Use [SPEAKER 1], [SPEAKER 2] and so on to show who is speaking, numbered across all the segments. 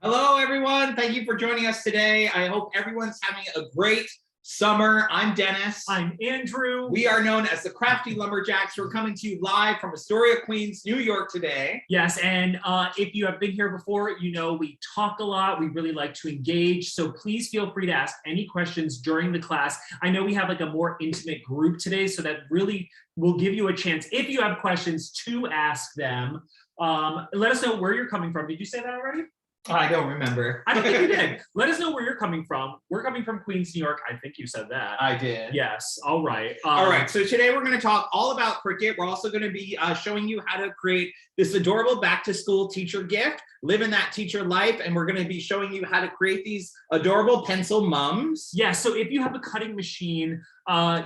[SPEAKER 1] Hello, everyone. Thank you for joining us today. I hope everyone's having a great summer. I'm Dennis.
[SPEAKER 2] I'm Andrew.
[SPEAKER 1] We are known as the Crafty Lumberjacks. We're coming to you live from Astoria, Queens, New York today.
[SPEAKER 2] Yes, and if you have been here before, you know we talk a lot. We really like to engage. So please feel free to ask any questions during the class. I know we have like a more intimate group today, so that really will give you a chance, if you have questions, to ask them. Let us know where you're coming from. Did you say that already?
[SPEAKER 1] I don't remember.
[SPEAKER 2] I don't think you did. Let us know where you're coming from. We're coming from Queens, New York. I think you said that.
[SPEAKER 1] I did.
[SPEAKER 2] Yes. All right.
[SPEAKER 1] All right. So today we're going to talk all about Cricut. We're also going to be showing you how to create this adorable back-to-school teacher gift, living that teacher life, and we're going to be showing you how to create these adorable pencil mums.
[SPEAKER 2] Yeah. So if you have a cutting machine,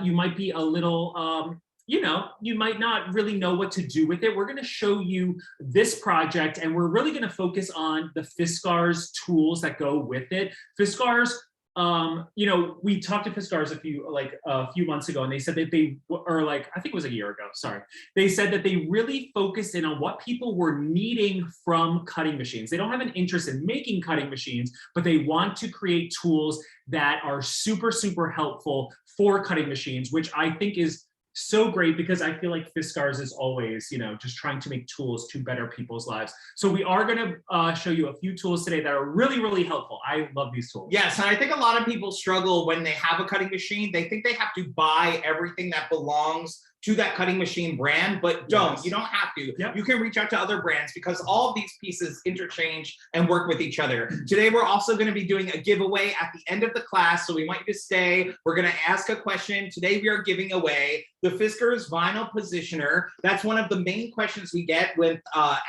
[SPEAKER 2] you might be a little you might not really know what to do with it. We're going to show you this project, and we're really going to focus on the Fiskars tools that go with it. Fiskars, we talked to Fiskars a few months ago, and they said that I think it was a year ago, sorry. They said that they really focused in on what people were needing from cutting machines. They don't have an interest in making cutting machines, but they want to create tools that are super, super helpful for cutting machines, which I think is so great, because I feel like Fiskars is always, just trying to make tools to better people's lives. So we are going to show you a few tools today that are really, really helpful. I love these tools.
[SPEAKER 1] Yes, and I think a lot of people struggle when they have a cutting machine. They think they have to buy everything that belongs to that cutting machine brand, but don't. Yes. You don't have to. Yep. You can reach out to other brands, because all of these pieces interchange and work with each other. Today, we're also going to be doing a giveaway at the end of the class, so we want you to stay. We're going to ask a question. Today, we are giving away the Fiskars vinyl positioner. That's one of the main questions we get with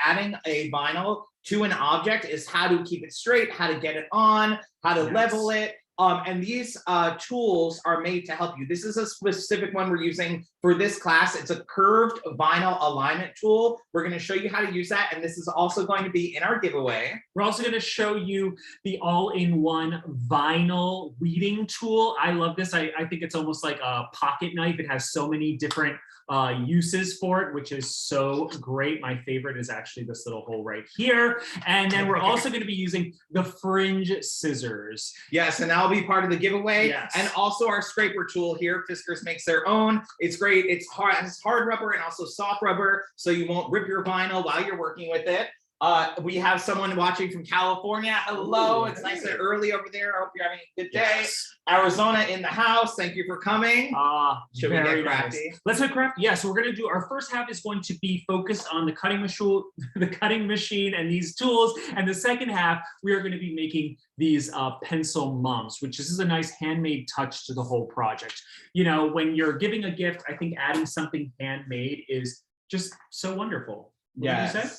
[SPEAKER 1] adding a vinyl to an object, is how to keep it straight, how to get it on, how to level it. And these tools are made to help you. This is a specific one we're using for this class. It's a curved vinyl alignment tool. We're going to show you how to use that, and this is also going to be in our giveaway.
[SPEAKER 2] We're also going to show you the all-in-one vinyl weeding tool. I love this. I think it's almost like a pocket knife. It has so many different uses for it, which is so great. My favorite is actually this little hole right here. And then we're also going to be using the Fringe scissors.
[SPEAKER 1] Yes, and that'll be part of the giveaway.
[SPEAKER 2] Yes.
[SPEAKER 1] And also our scraper tool here. Fiskars makes their own. It's great. It's hard rubber and also soft rubber, so you won't rip your vinyl while you're working with it. We have someone watching from California. Hello. Ooh, it's nice and early over there. I hope you're having a good day. Yes. Arizona in the house. Thank you for coming. Should we get crafty?
[SPEAKER 2] Nice. Let's get crafty. Yeah, so we're going to do, our first half is going to be focused on the cutting machine and these tools. And the second half, we are going to be making these pencil mums, which this is a nice handmade touch to the whole project. When you're giving a gift, I think adding something handmade is just so wonderful.
[SPEAKER 1] Yes.
[SPEAKER 2] What did you say?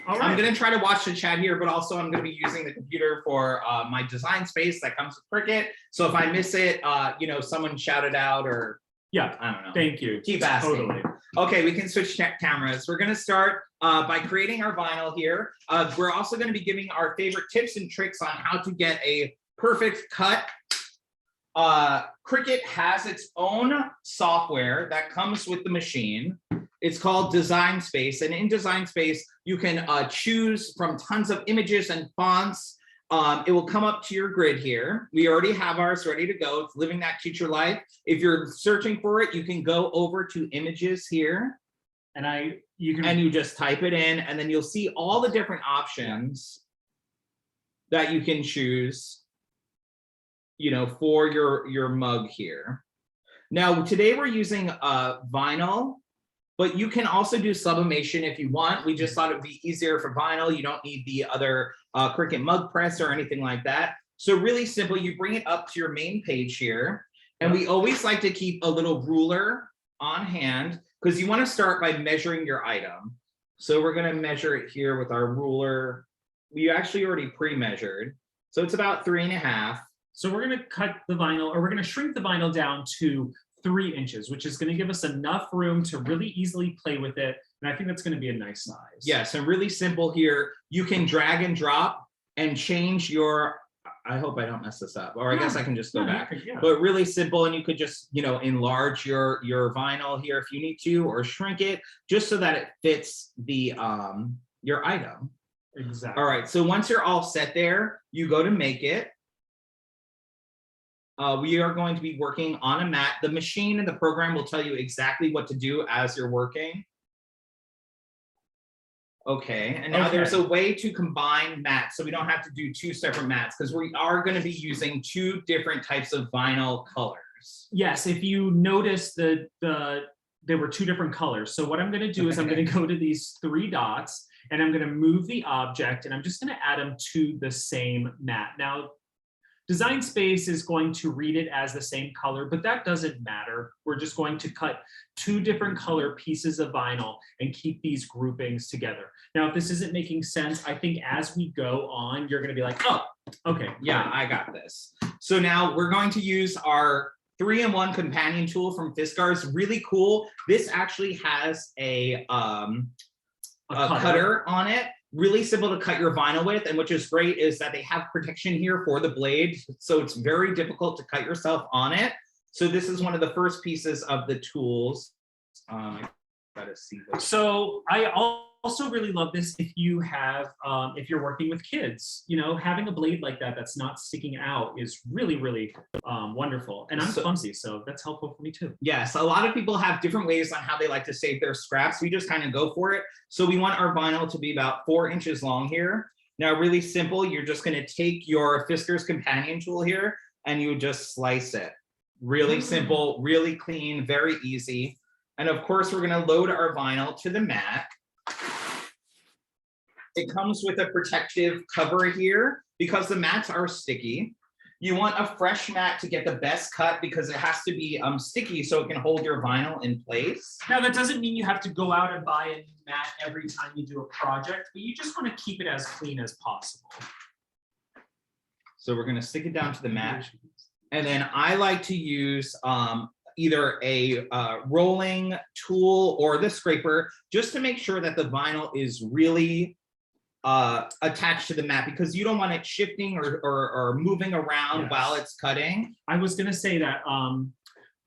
[SPEAKER 2] All right.
[SPEAKER 1] I'm going to try to watch the chat here, but also I'm going to be using the computer for my design space that comes with Cricut. So if I miss it, someone shout it out, or
[SPEAKER 2] yeah,
[SPEAKER 1] I don't know.
[SPEAKER 2] Thank you.
[SPEAKER 1] Keep asking.
[SPEAKER 2] Totally.
[SPEAKER 1] Okay, we can switch cameras. We're going to start by creating our vinyl here. We're also going to be giving our favorite tips and tricks on how to get a perfect cut. Cricut has its own software that comes with the machine. It's called Design Space, and in Design Space, you can choose from tons of images and fonts. It will come up to your grid here. We already have ours ready to go. It's living that teacher life. If you're searching for it, you can go over to images here, and you just type it in, and then you'll see all the different options that you can choose, for your mug here. Now, today we're using vinyl. But you can also do sublimation if you want. We just thought it'd be easier for vinyl. You don't need the other Cricut mug press or anything like that. So really simple, you bring it up to your main page here. And we always like to keep a little ruler on hand, because you want to start by measuring your item. So we're going to measure it here with our ruler. We actually already pre-measured. So it's about 3.5.
[SPEAKER 2] So we're going to cut the vinyl, or we're going to shrink the vinyl down to 3 inches, which is going to give us enough room to really easily play with it. And I think that's going to be a nice size.
[SPEAKER 1] Yes, and really simple here. You can drag and drop and change your, I hope I don't mess this up, or I guess I can just go back.
[SPEAKER 2] Yeah.
[SPEAKER 1] But really simple, and you could just, enlarge your vinyl here if you need to, or shrink it just so that it fits the your item.
[SPEAKER 2] Exactly.
[SPEAKER 1] All right, so once you're all set there, you go to make it. We are going to be working on a mat. The machine and the program will tell you exactly what to do as you're working. Okay, and now there's a way to combine mats, so we don't have to do 2 separate mats, because we are going to be using 2 different types of vinyl colors.
[SPEAKER 2] Yes, if you notice there were 2 different colors. So what I'm going to do is I'm going to go to these 3 dots, and I'm going to move the object, and I'm just going to add them to the same mat. Now, Design Space is going to read it as the same color, but that doesn't matter. We're just going to cut 2 different color pieces of vinyl and keep these groupings together. Now, if this isn't making sense, I think as we go on, you're going to be like, oh, okay.
[SPEAKER 1] Yeah, I got this. So now we're going to use our 3-in-1 companion tool from Fiskars. Really cool. This actually has a cutter on it. Really simple to cut your vinyl with, and which is great is that they have protection here for the blade, so it's very difficult to cut yourself on it. So this is one of the first pieces of the tools. Gotta see this.
[SPEAKER 2] So I also really love this if you have, if you're working with kids, you know, having a blade like that that's not sticking out is really, really wonderful. And I'm clumsy, so that's helpful for me too.
[SPEAKER 1] Yes, a lot of people have different ways on how they like to save their scraps. We just kind of go for it. So we want our vinyl to be about 4 inches long here. Now, really simple, you're just going to take your Fiskars companion tool here and you just slice it. Really simple, really clean, very easy. And of course, we're going to load our vinyl to the mat. It comes with a protective cover here because the mats are sticky. You want a fresh mat to get the best cut because it has to be sticky so it can hold your vinyl in place.
[SPEAKER 2] Now, that doesn't mean you have to go out and buy a new mat every time you do a project, but you just want to keep it as clean as possible.
[SPEAKER 1] So we're going to stick it down to the mat. And then I like to use either a rolling tool or the scraper just to make sure that the vinyl is really attached to the mat, because you don't want it shifting or moving around while it's cutting.
[SPEAKER 2] I was going to say that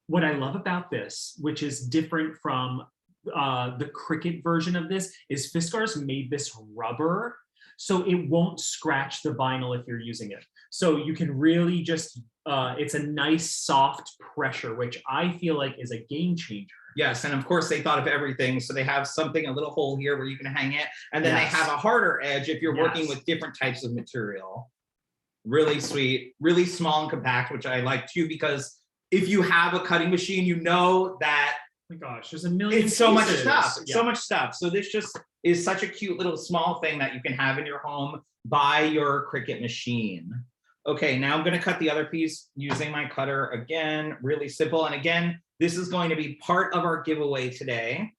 [SPEAKER 2] what I love about this, which is different from the Cricut version of this, is Fiskars made this rubber, so it won't scratch the vinyl if you're using it. So you can really just, it's a nice soft pressure, which I feel like is a game changer.
[SPEAKER 1] Yes, and of course they thought of everything. So they have something, a little hole here where you can hang it, and then they have a harder edge if you're working with different types of material. Really sweet, really small and compact, which I like too, because if you have a cutting machine, you know that,
[SPEAKER 2] oh my gosh, there's a million
[SPEAKER 1] it's so much stuff, so much stuff. So this just is such a cute little small thing that you can have in your home by your Cricut machine. Okay, now I'm going to cut the other piece using my cutter again, really simple. And again, this is going to be part of our giveaway today.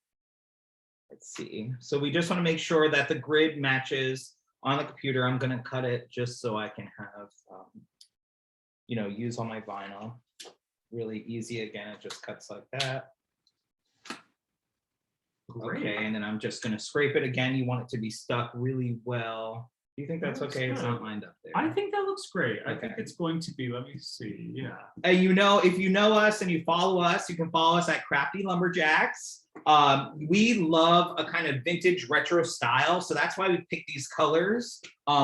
[SPEAKER 1] Let's see. So we just want to make sure that the grid matches on the computer. I'm going to cut it just so I can have, you know, use all my vinyl. Really easy. Again, it just cuts like that. Great. Okay, and then I'm just going to scrape it again. You want it to be stuck really well. Do you think that's okay? It's not lined up there.
[SPEAKER 2] I think that looks great. I think it's going to be, let me see, yeah.
[SPEAKER 1] And you know, if you know us and you follow us, you can follow us at Crafty Lumberjacks. We love a kind of vintage retro style, so that's why we picked these colors.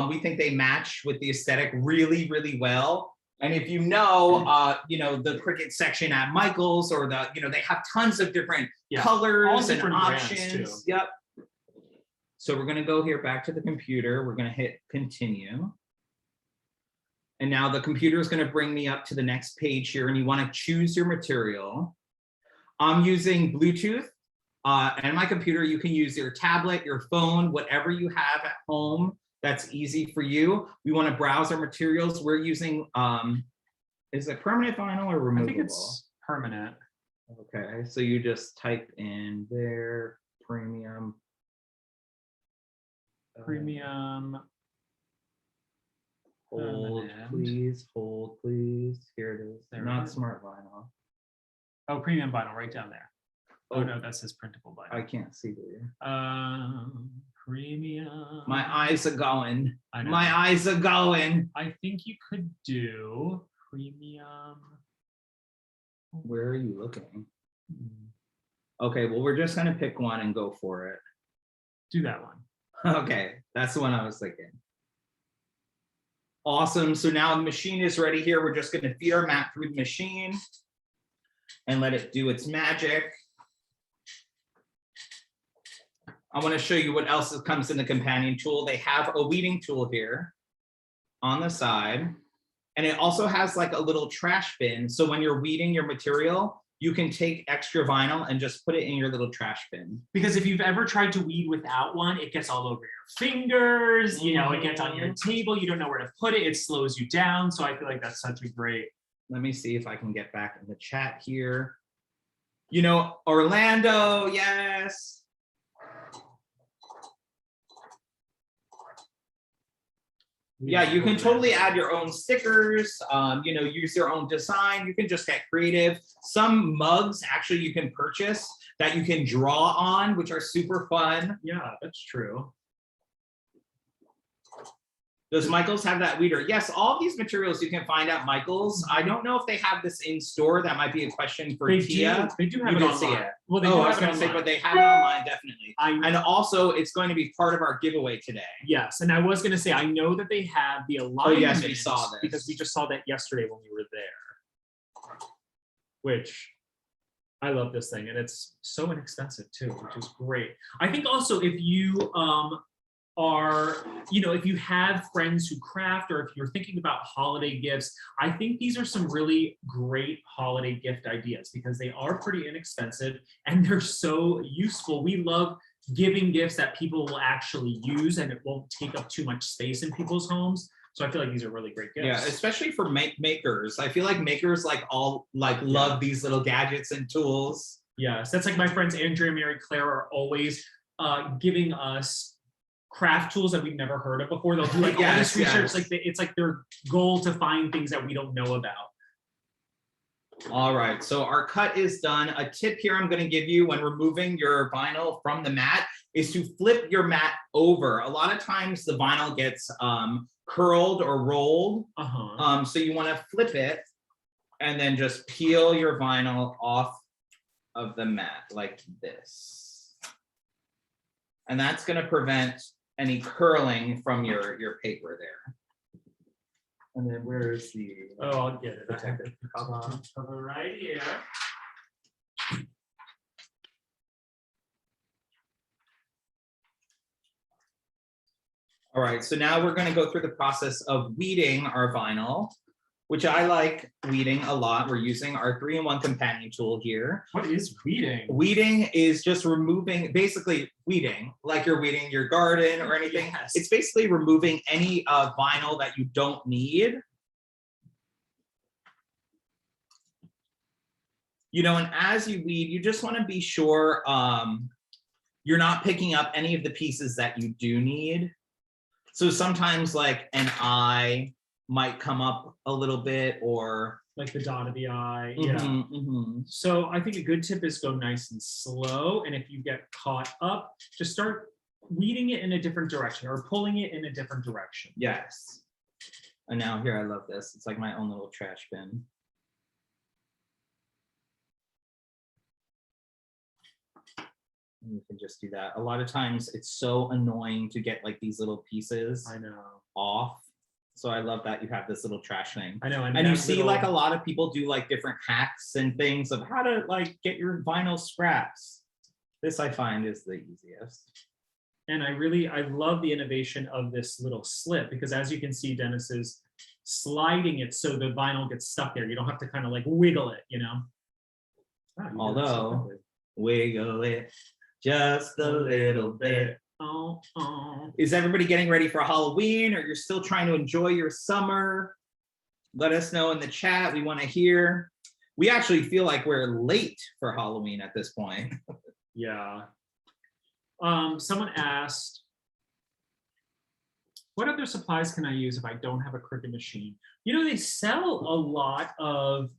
[SPEAKER 1] We think they match with the aesthetic really, really well. And if you know, the Cricut section at Michael's, or the, they have tons of different colors and options. Yep. So we're going to go here back to the computer. We're going to hit continue. And now the computer is going to bring me up to the next page here, and you want to choose your material. I'm using Bluetooth and my computer. You can use your tablet, your phone, whatever you have at home that's easy for you. We want to browse our materials. We're using, is it permanent vinyl or removable?
[SPEAKER 2] I think it's permanent.
[SPEAKER 1] Okay, so you just type in there, premium. Hold, please. Hold, please. Here it is. They're not smart vinyl.
[SPEAKER 2] Oh, premium vinyl right down there. Oh no, that says printable vinyl.
[SPEAKER 1] I can't see there.
[SPEAKER 2] Premium.
[SPEAKER 1] My eyes are going. I know. My eyes are going.
[SPEAKER 2] I think you could do premium.
[SPEAKER 1] Where are you looking? Okay, well, we're just gonna pick one and go for it.
[SPEAKER 2] Do that one.
[SPEAKER 1] Okay, that's the one I was thinking. Awesome. So now the machine is ready here. We're just going to feed our mat through the machine and let it do its magic. I want to show you what else comes in the companion tool. They have a weeding tool here on the side, and it also has like a little trash bin. So when you're weeding your material, you can take extra vinyl and just put it in your little trash bin.
[SPEAKER 2] Because if you've ever tried to weed without one, it gets all over your fingers, you know, it gets on your table, you don't know where to put it, it slows you down. So I feel like that's such a great.
[SPEAKER 1] Let me see if I can get back in the chat here. You know, Orlando, yes. Yeah, you can totally add your own stickers, you know, use your own design. You can just get creative. Some mugs actually you can purchase that you can draw on, which are super fun.
[SPEAKER 2] Yeah, that's true.
[SPEAKER 1] Does Michael's have that weeder? Yes, all these materials you can find at Michael's. I don't know if they have this in store. That might be a question for Tia.
[SPEAKER 2] They do have it online.
[SPEAKER 1] Well, I was going to say, but they have it online, definitely. And also, it's going to be part of our giveaway today.
[SPEAKER 2] Yes, and I was going to say, I know that they have the alignment.
[SPEAKER 1] Oh, yes, we saw this.
[SPEAKER 2] Because we just saw that yesterday when we were there. Which, I love this thing, and it's so inexpensive too, which is great. I think also if you if you have friends who craft, or if you're thinking about holiday gifts, I think these are some really great holiday gift ideas because they are pretty inexpensive and they're so useful. We love giving gifts that people will actually use and it won't take up too much space in people's homes. So I feel like these are really great gifts.
[SPEAKER 1] Yeah, especially for makers. I feel like makers love these little gadgets and tools.
[SPEAKER 2] Yes, that's like my friends Andrea, Mary Claire are always giving us craft tools that we've never heard of before. They'll do like all this research, like it's like their goal to find things that we don't know about.
[SPEAKER 1] All right, so our cut is done. A tip here I'm going to give you when removing your vinyl from the mat is to flip your mat over. A lot of times the vinyl gets curled or rolled. So you want to flip it and then just peel your vinyl off of the mat like this. And that's going to prevent any curling from your paper there. And then where is the...
[SPEAKER 2] Oh, I'll get it. I have it cover right here.
[SPEAKER 1] All right, so now we're going to go through the process of weeding our vinyl, which I like weeding a lot. We're using our 3-in-1 companion tool here.
[SPEAKER 2] What is weeding?
[SPEAKER 1] Weeding is just removing, basically weeding, like you're weeding your garden or anything.
[SPEAKER 2] Yes.
[SPEAKER 1] It's basically removing any vinyl that you don't need. You know, and as you weed, you just want to be sure you're not picking up any of the pieces that you do need. So sometimes like an eye might come up a little bit, or
[SPEAKER 2] like the dot of the eye. So I think a good tip is go nice and slow. And if you get caught up, just start weeding it in a different direction or pulling it in a different direction.
[SPEAKER 1] Yes. And now here, I love this. It's like my own little trash bin. And you can just do that. A lot of times it's so annoying to get like these little pieces off. So I love that you have this little trash thing.
[SPEAKER 2] I know.
[SPEAKER 1] And you see like a lot of people do like different hacks and things of how to like get your vinyl scraps. This I find is the easiest.
[SPEAKER 2] And I love the innovation of this little slip because as you can see, Dennis is sliding it so the vinyl gets stuck there. You don't have to kind of like wiggle it, you know?
[SPEAKER 1] Although, wiggle it just a little bit. Is everybody getting ready for Halloween, or you're still trying to enjoy your summer? Let us know in the chat. We want to hear. We actually feel like we're late for Halloween at this point.
[SPEAKER 2] Yeah. Someone asked, what other supplies can I use if I don't have a Cricut machine? You know, they sell a lot of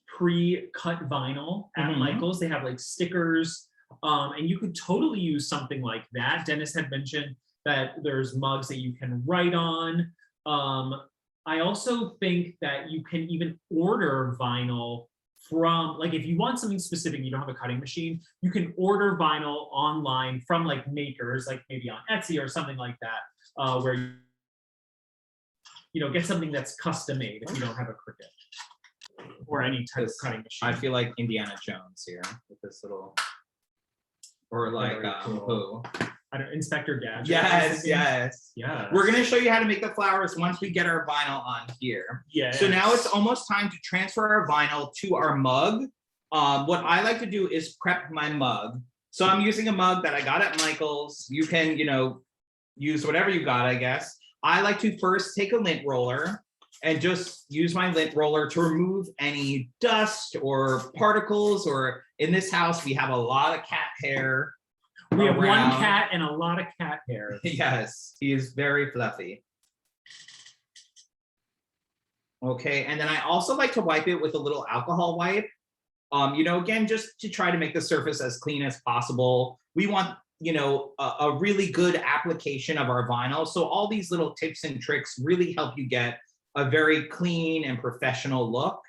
[SPEAKER 2] pre-cut vinyl at Michael's. They have like stickers. And you could totally use something like that. Dennis had mentioned that there's mugs that you can write on. I also think that you can even order vinyl from, like, if you want something specific, you don't have a cutting machine, you can order vinyl online from like makers, like maybe on Etsy or something like that, where you know, get something that's custom made if you don't have a Cricut or any type of cutting machine.
[SPEAKER 1] I feel like Indiana Jones here with this little, or like
[SPEAKER 2] cool. I don't, Inspector Gadget.
[SPEAKER 1] Yes, yes.
[SPEAKER 2] Yeah.
[SPEAKER 1] We're gonna show you how to make the flowers once we get our vinyl on here.
[SPEAKER 2] Yeah.
[SPEAKER 1] So now it's almost time to transfer our vinyl to our mug. What I like to do is prep my mug. So I'm using a mug that I got at Michael's. You can, you know, use whatever you got, I guess. I like to first take a lint roller and just use my lint roller to remove any dust or particles, or in this house, we have a lot of cat hair.
[SPEAKER 2] We have one cat and a lot of cat hair.
[SPEAKER 1] Yes, he is very fluffy. Okay, and then I also like to wipe it with a little alcohol wipe. You know, again, just to try to make the surface as clean as possible. We want, you know, a really good application of our vinyl. So all these little tips and tricks really help you get a very clean and professional look.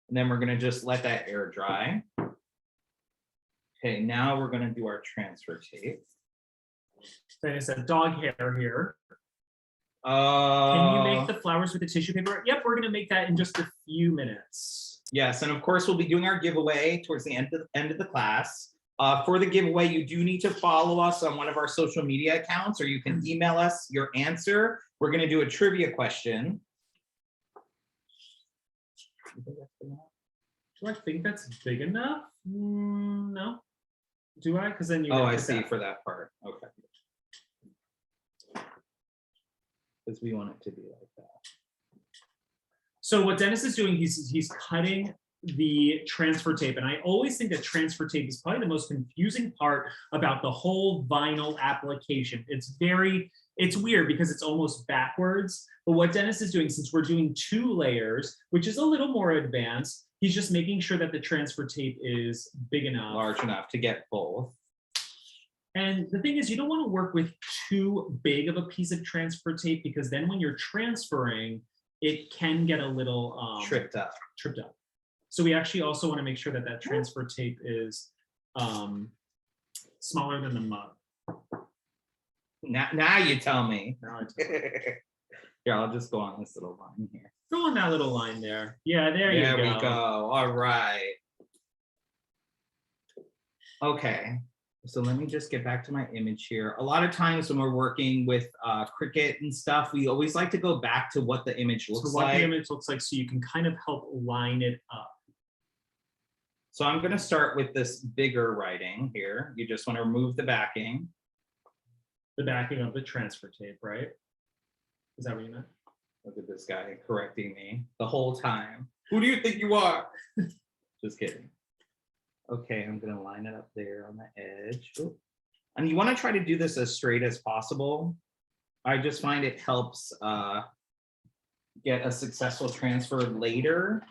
[SPEAKER 1] And then we're gonna just let that air dry. Okay, now we're gonna do our transfer tape.
[SPEAKER 2] Then it's a dog hair here.
[SPEAKER 1] Can
[SPEAKER 2] Can you make the flowers with the tissue paper? Yep, we're gonna make that in just a few minutes.
[SPEAKER 1] Yes, and of course we'll be doing our giveaway towards the end of the class. For the giveaway, you do need to follow us on one of our social media accounts, or you can email us your answer. We're gonna do a trivia question.
[SPEAKER 2] Do I think that's big enough? No. Do I? Because then you.
[SPEAKER 1] Oh, I see, for that part. Okay. Because we want it to be like that.
[SPEAKER 2] So what Dennis is doing, he's cutting the transfer tape, and I always think that transfer tape is probably the most confusing part about the whole vinyl application. It's weird because it's almost backwards. But what Dennis is doing, since we're doing 2 layers, which is a little more advanced, he's just making sure that the transfer tape is big enough,
[SPEAKER 1] large enough to get both.
[SPEAKER 2] And the thing is, you don't want to work with too big of a piece of transfer tape, because then when you're transferring, it can get a little
[SPEAKER 1] tripped up.
[SPEAKER 2] So we actually also want to make sure that that transfer tape is smaller than the mug.
[SPEAKER 1] Now you tell me.
[SPEAKER 2] Now I tell you.
[SPEAKER 1] Here, I'll just go on this little line here.
[SPEAKER 2] Go on that little line there. Yeah, there you go.
[SPEAKER 1] There we go. All right. Okay. So let me just get back to my image here. A lot of times when we're working with Cricut and stuff, we always like to go back to what the image looks like.
[SPEAKER 2] The image looks like, so you can kind of help line it up.
[SPEAKER 1] So I'm going to start with this bigger writing here. You just want to remove the backing.
[SPEAKER 2] The backing of the transfer tape, right? Is that what you meant?
[SPEAKER 1] Look at this guy correcting me the whole time. Who do you think you are? Just kidding. Okay, I'm gonna line it up there on the edge. Ooh. And you want to try to do this as straight as possible. I just find it helps get a successful transfer later.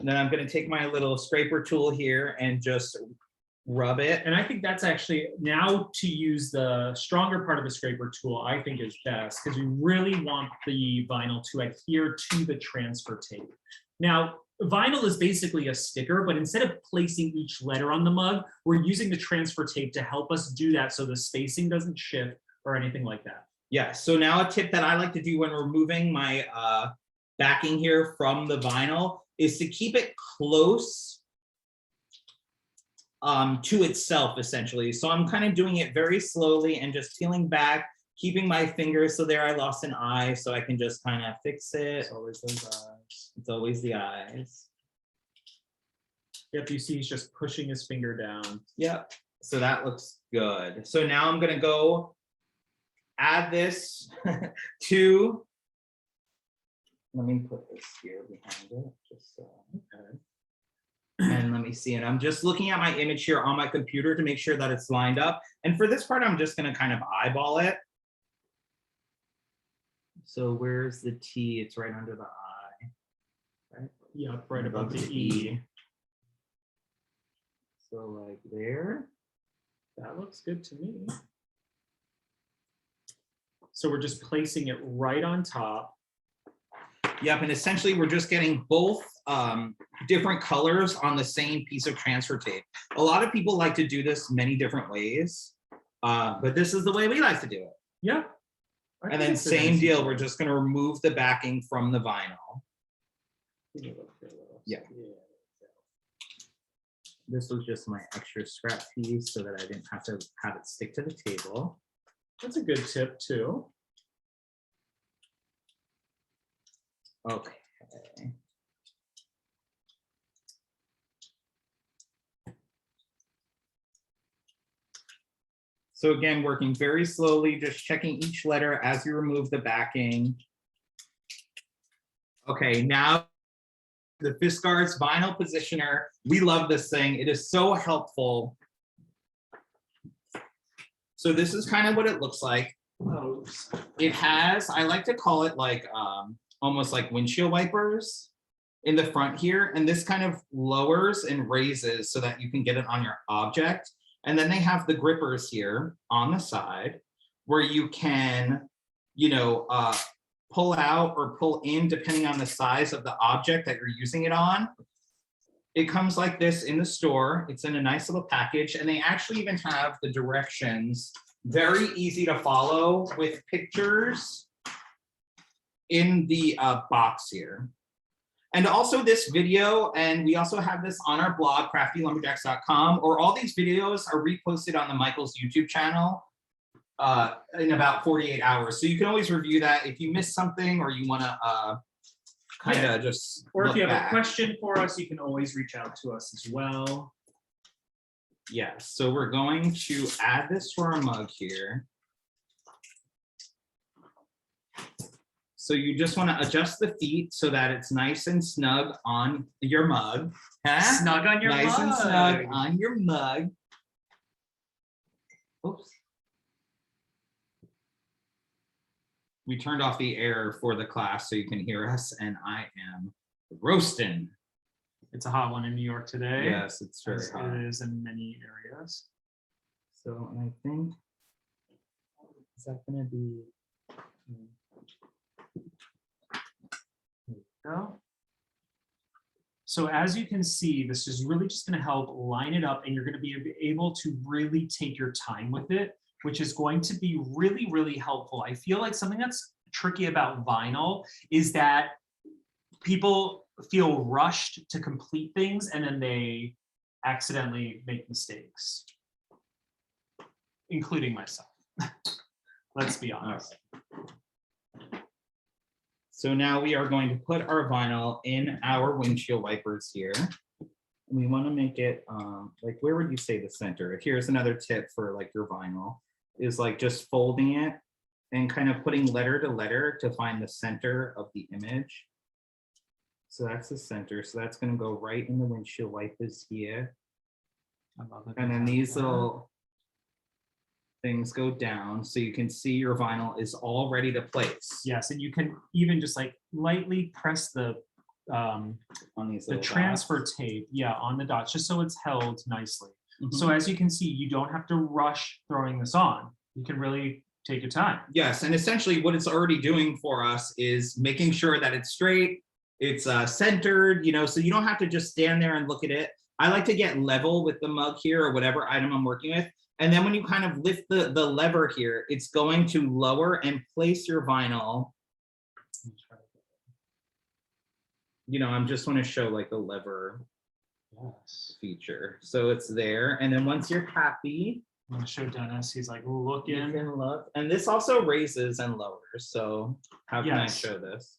[SPEAKER 1] And then I'm gonna take my little scraper tool here and just rub it.
[SPEAKER 2] And I think that's actually, now to use the stronger part of the scraper tool, I think is best, because we really want the vinyl to adhere to the transfer tape. Now, vinyl is basically a sticker, but instead of placing each letter on the mug, we're using the transfer tape to help us do that so the spacing doesn't shift or anything like that.
[SPEAKER 1] Yeah, so now a tip that I like to do when removing my backing here from the vinyl is to keep it close to itself, essentially. So I'm kind of doing it very slowly and just peeling back, keeping my fingers. So there I lost an eye, so I can just kind of fix it.
[SPEAKER 2] It's always those eyes.
[SPEAKER 1] It's always the eyes.
[SPEAKER 2] Yep, you see he's just pushing his finger down.
[SPEAKER 1] Yep, so that looks good. So now I'm gonna go add this to, let me put this here behind it, just so, okay. And let me see it. I'm just looking at my image here on my computer to make sure that it's lined up. And for this part, I'm just gonna kind of eyeball it. So where's the T? It's right under the I, right?
[SPEAKER 2] Yep, right above the E.
[SPEAKER 1] So like there.
[SPEAKER 2] That looks good to me. So we're just placing it right on top.
[SPEAKER 1] Yep, and essentially we're just getting both different colors on the same piece of transfer tape. A lot of people like to do this many different ways, but this is the way we like to do it.
[SPEAKER 2] Yeah.
[SPEAKER 1] And then same deal, we're just going to remove the backing from the vinyl. Yeah. This was just my extra scrap piece so that I didn't have to have it stick to the table.
[SPEAKER 2] That's a good tip too.
[SPEAKER 1] Okay. So again, working very slowly, just checking each letter as you remove the backing. Okay, now the Fiskars vinyl positioner. We love this thing. It is so helpful. So this is kind of what it looks like. It has, I like to call it like almost like windshield wipers in the front here. And this kind of lowers and raises so that you can get it on your object. And then they have the grippers here on the side where you can, you know, pull out or pull in depending on the size of the object that you're using it on. It comes like this in the store. It's in a nice little package, and they actually even have the directions, very easy to follow with pictures in the box here. And also this video, and we also have this on our blog, craftylumberjacks.com, or all these videos are reposted on the Michael's YouTube channel in about 48 hours. So you can always review that if you missed something or you want to kind of just
[SPEAKER 2] or if you have
[SPEAKER 1] back.
[SPEAKER 2] a question for us, you can always reach out to us as well.
[SPEAKER 1] Yes, so we're going to add this to our mug here. So you just want to adjust the feet so that it's nice and snug on your mug. Huh?
[SPEAKER 2] Snug on your mug.
[SPEAKER 1] Nice and snug on your mug. Oops. We turned off the air for the class so you can hear us, and I am roasting.
[SPEAKER 2] It's a hot one in New York today.
[SPEAKER 1] Yes, it's very hot.
[SPEAKER 2] It is in many areas.
[SPEAKER 1] So I think, is that going to be?
[SPEAKER 2] There we go. So as you can see, this is really just going to help line it up, and you're going to be able to really take your time with it, which is going to be really, really helpful. I feel like something that's tricky about vinyl is that people feel rushed to complete things and then they accidentally make mistakes, including myself. Let's be honest.
[SPEAKER 1] Right. So now we are going to put our vinyl in our windshield wipers here. We want to make it like, where would you say the center? Here's another tip for like your vinyl, is like just folding it and kind of putting letter to letter to find the center of the image. So that's the center. So that's going to go right in the windshield wipers here.
[SPEAKER 2] I love it.
[SPEAKER 1] And then these little things go down so you can see your vinyl is all ready to place.
[SPEAKER 2] Yes, and you can even just like lightly press the
[SPEAKER 1] on these
[SPEAKER 2] the transfer tape, yeah, on the dots, just so it's held nicely.
[SPEAKER 1] Mm-hmm.
[SPEAKER 2] So as you can see, you don't have to rush throwing this on. You can really take your time.
[SPEAKER 1] Yes, and essentially what it's already doing for us is making sure that it's straight, it's centered, you know, so you don't have to just stand there and look at it. I like to get level with the mug here or whatever item I'm working with. And then when you kind of lift the lever here, it's going to lower and place your vinyl. You know, I'm just want to show like the lever feature. So it's there. And then once you're happy,
[SPEAKER 2] I'm gonna show Dennis, he's like looking.
[SPEAKER 1] You can look. And this also raises and lowers. So how can I show this?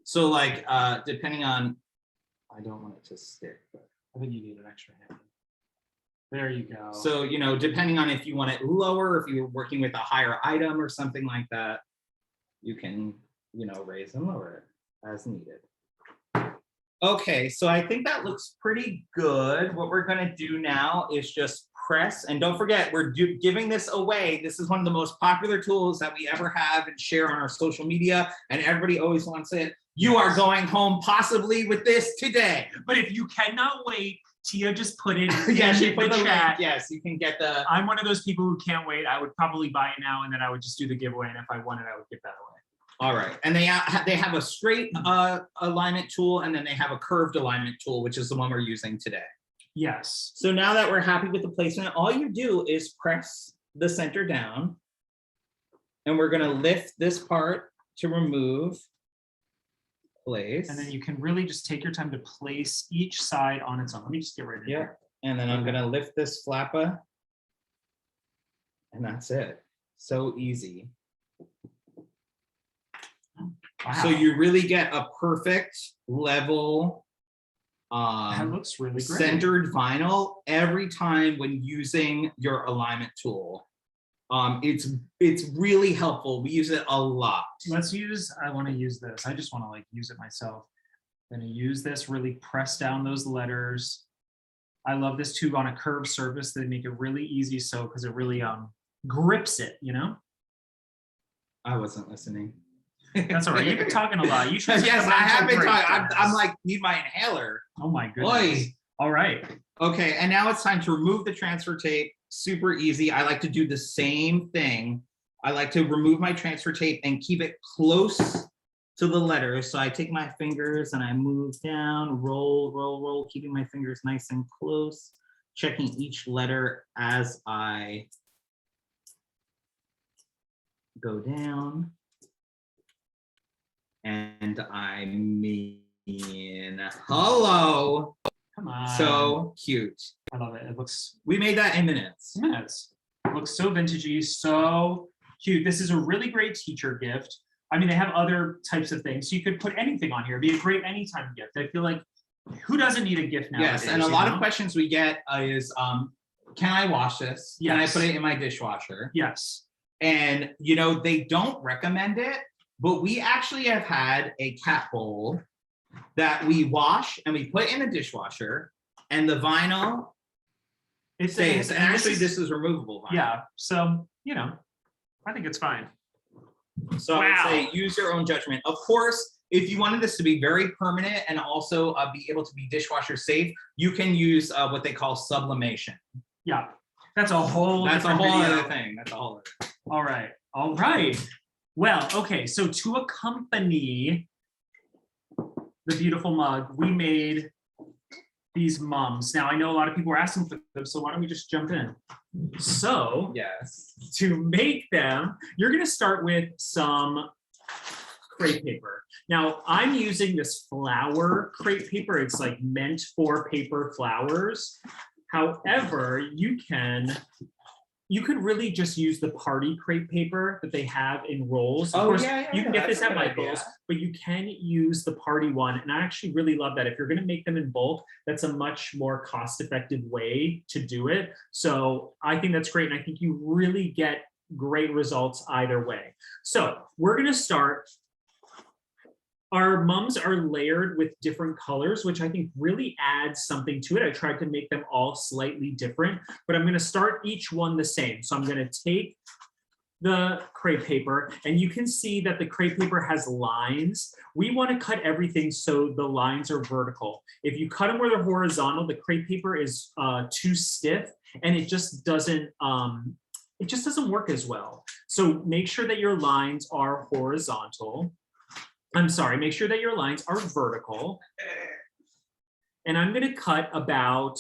[SPEAKER 1] So like depending on, I don't want it to stick, but
[SPEAKER 2] I think you need an extra hand. There you go.
[SPEAKER 1] So, you know, depending on if you want it lower, if you're working with a higher item or something like that, you can, you know, raise and lower it as needed. Okay, so I think that looks pretty good. What we're gonna do now is just press, and don't forget, we're giving this away. This is one of the most popular tools that we ever have and share on our social media, and everybody always wants it. You are going home possibly with this today.
[SPEAKER 2] But if you cannot wait, Tia just put it
[SPEAKER 1] yeah, she
[SPEAKER 2] in
[SPEAKER 1] put
[SPEAKER 2] the
[SPEAKER 1] the
[SPEAKER 2] chat.
[SPEAKER 1] link. Yes, you can get the.
[SPEAKER 2] I'm one of those people who can't wait. I would probably buy it now, and then I would just do the giveaway, and if I won it, I would give that away.
[SPEAKER 1] All right, and they have a straight alignment tool, and then they have a curved alignment tool, which is the one we're using today.
[SPEAKER 2] Yes.
[SPEAKER 1] So now that we're happy with the placement, all you do is press the center down, and we're gonna lift this part to remove place.
[SPEAKER 2] And then you can really just take your time to place each side on its own. Let me just get right in here.
[SPEAKER 1] And then I'm gonna lift this flapper, and that's it. So easy.
[SPEAKER 2] Wow.
[SPEAKER 1] So you really get a perfect level,
[SPEAKER 2] That looks really great.
[SPEAKER 1] centered vinyl every time when using your alignment tool. It's really helpful. We use it a lot.
[SPEAKER 2] I want to use this. I just want to like use it myself. I'm going to use this, really press down those letters. I love this too on a curved surface. They make it really easy because it really grips it, you know?
[SPEAKER 1] I wasn't listening.
[SPEAKER 2] That's all right. You've been talking a lot. You should.
[SPEAKER 1] Yes, I have been talking. I'm like, need my inhaler.
[SPEAKER 2] Oh my goodness.
[SPEAKER 1] Oy.
[SPEAKER 2] All right.
[SPEAKER 1] Okay, and now it's time to remove the transfer tape. Super easy. I like to do the same thing. I like to remove my transfer tape and keep it close to the letters. So I take my fingers and I move down, roll, keeping my fingers nice and close, checking each letter as I go down. And I mean, hello.
[SPEAKER 2] Come on.
[SPEAKER 1] So cute.
[SPEAKER 2] I love it.
[SPEAKER 1] We made that in minutes.
[SPEAKER 2] It looks so vintagey, so cute. This is a really great teacher gift. I mean, they have other types of things. So you could put anything on here. It'd be a great anytime gift. I feel like who doesn't need a gift nowadays?
[SPEAKER 1] Yes, and a lot of questions we get is, can I wash this?
[SPEAKER 2] Yes.
[SPEAKER 1] Can I put it in my dishwasher?
[SPEAKER 2] Yes.
[SPEAKER 1] And, you know, they don't recommend it, but we actually have had a cat bowl that we wash and we put in a dishwasher, and the vinyl stays. And actually, this is removable vinyl.
[SPEAKER 2] Yeah, so, you know, I think it's fine.
[SPEAKER 1] So I would say use your own judgment. Of course, if you wanted this to be very permanent and also be able to be dishwasher safe, you can use what they call sublimation.
[SPEAKER 2] Yeah, that's a whole
[SPEAKER 1] other
[SPEAKER 2] video.
[SPEAKER 1] thing. That's a whole other thing.
[SPEAKER 2] All right. Well, okay, so to accompany the beautiful mug, we made these mums. Now, I know a lot of people are asking for them, so why don't we just jump in? So,
[SPEAKER 1] yes,
[SPEAKER 2] to make them, you're gonna start with some crepe paper. Now, I'm using this flower crepe paper. It's like meant for paper flowers. However, you could really just use the party crepe paper that they have in rolls. Of course, you can get this at Michael's, but you can use the party one. And I actually really love that. If you're gonna make them in bulk, that's a much more cost-effective way to do it. So I think that's great. And I think you really get great results either way. So we're gonna start. Our mums are layered with different colors, which I think really adds something to it. I tried to make them all slightly different, but I'm gonna start each one the same. So I'm gonna take the crepe paper, and you can see that the crepe paper has lines. We wanna cut everything so the lines are vertical. If you cut them where they're horizontal, the crepe paper is too stiff, and it just doesn't work as well. So make sure that your lines are horizontal. Make sure that your lines are vertical. And I'm gonna cut about,